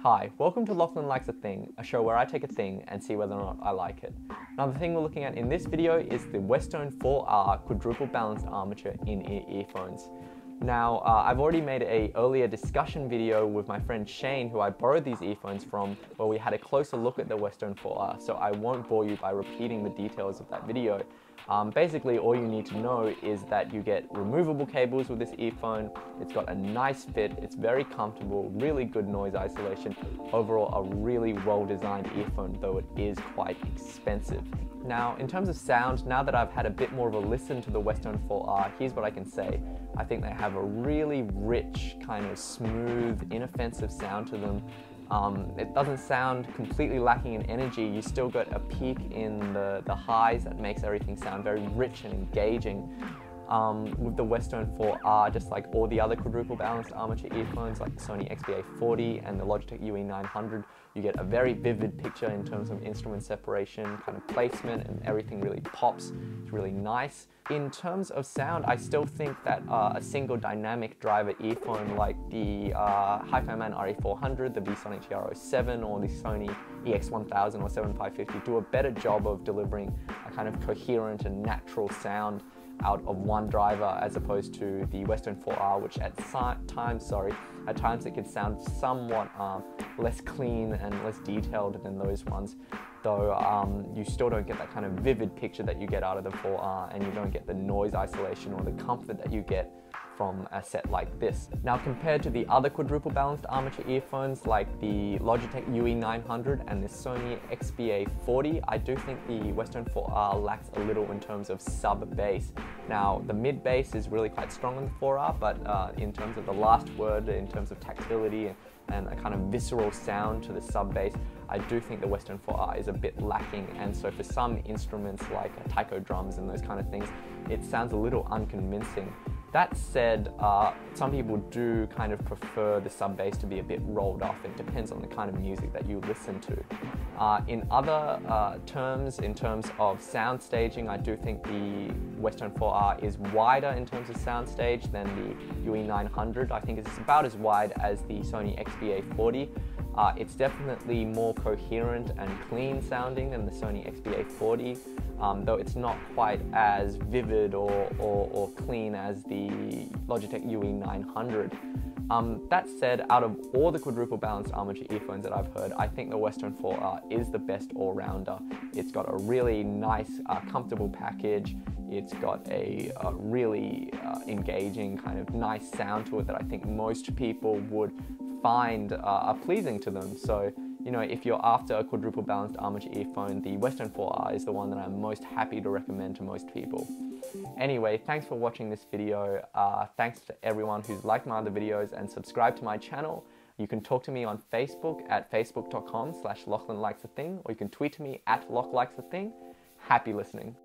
Hi, welcome to Lachlan Likes a Thing, a show where I take a thing and see whether or not I like it. Now the thing we're looking at in this video is the Westone 4R quadruple balanced armature in-ear earphones. Now I've already made an earlier discussion video with my friend Shane, who I borrowed these earphones from, where we had a closer look at the Westone 4R, so I won't bore you by repeating the details of that video. Basically all you need to know is that you get removable cables with this earphone. It's got a nice fit, it's very comfortable, really good noise isolation. Overall a really well designed earphone, though it is quite expensive. Now in terms of sound, now that I've had a bit more of a listen to the Westone 4R, here's what I can say. I think they have a really rich, kind of smooth, inoffensive sound to them. It doesn't sound completely lacking in energy. You still got a peak in the highs that makes everything sound very rich and engaging. With the Westone 4R, just like all the other quadruple balanced armature earphones like the Sony XBA40 and the Logitech UE900, you get a very vivid picture in terms of instrument separation, kind of placement, and everything really pops. It's really nice. In terms of sound, I still think that a single dynamic driver earphone like the HiFiMan RE400, the VSonic TR07, or the Sony EX1000 or 7550 do a better job of delivering a kind of coherent and natural sound out of one driver, as opposed to the Westone 4R, which at times it can sound somewhat less clean and less detailed than those ones, though you still don't get that kind of vivid picture that you get out of the 4R, and you don't get the noise isolation or the comfort that you get from a set like this. Now compared to the other quadruple balanced armature earphones like the Logitech UE900 and the Sony XBA40, I do think the Westone 4R lacks a little in terms of sub bass. Now the mid bass is really quite strong on the 4R, but in terms of the last word, in terms of tactility and a kind of visceral sound to the sub bass, I do think the Westone 4R is a bit lacking, and so for some instruments like taiko drums and those kind of things, it sounds a little unconvincing. That said, some people do kind of prefer the sub bass to be a bit rolled off. It depends on the kind of music that you listen to. In other terms, in terms of sound staging, I do think the Westone 4R is wider in terms of sound stage than the UE900. I think it's about as wide as the Sony XBA40. It's definitely more coherent and clean sounding than the Sony XBA40, though it's not quite as vivid or clean as the Logitech UE900. That said, out of all the quadruple balanced armature earphones that I've heard, I think the Westone 4R is the best all-rounder. It's got a really nice, comfortable package. It's got a really engaging, kind of nice sound to it that I think most people would find pleasing to them. So, you know, if you're after a quadruple balanced armature earphone, the Westone 4R is the one that I'm most happy to recommend to most people. Anyway, thanks for watching this video. Thanks to everyone who's liked my other videos and subscribed to my channel. You can talk to me on Facebook at facebook.com/LachlanLikesAthing, or you can tweet to me at LachLikesAthing. Happy listening.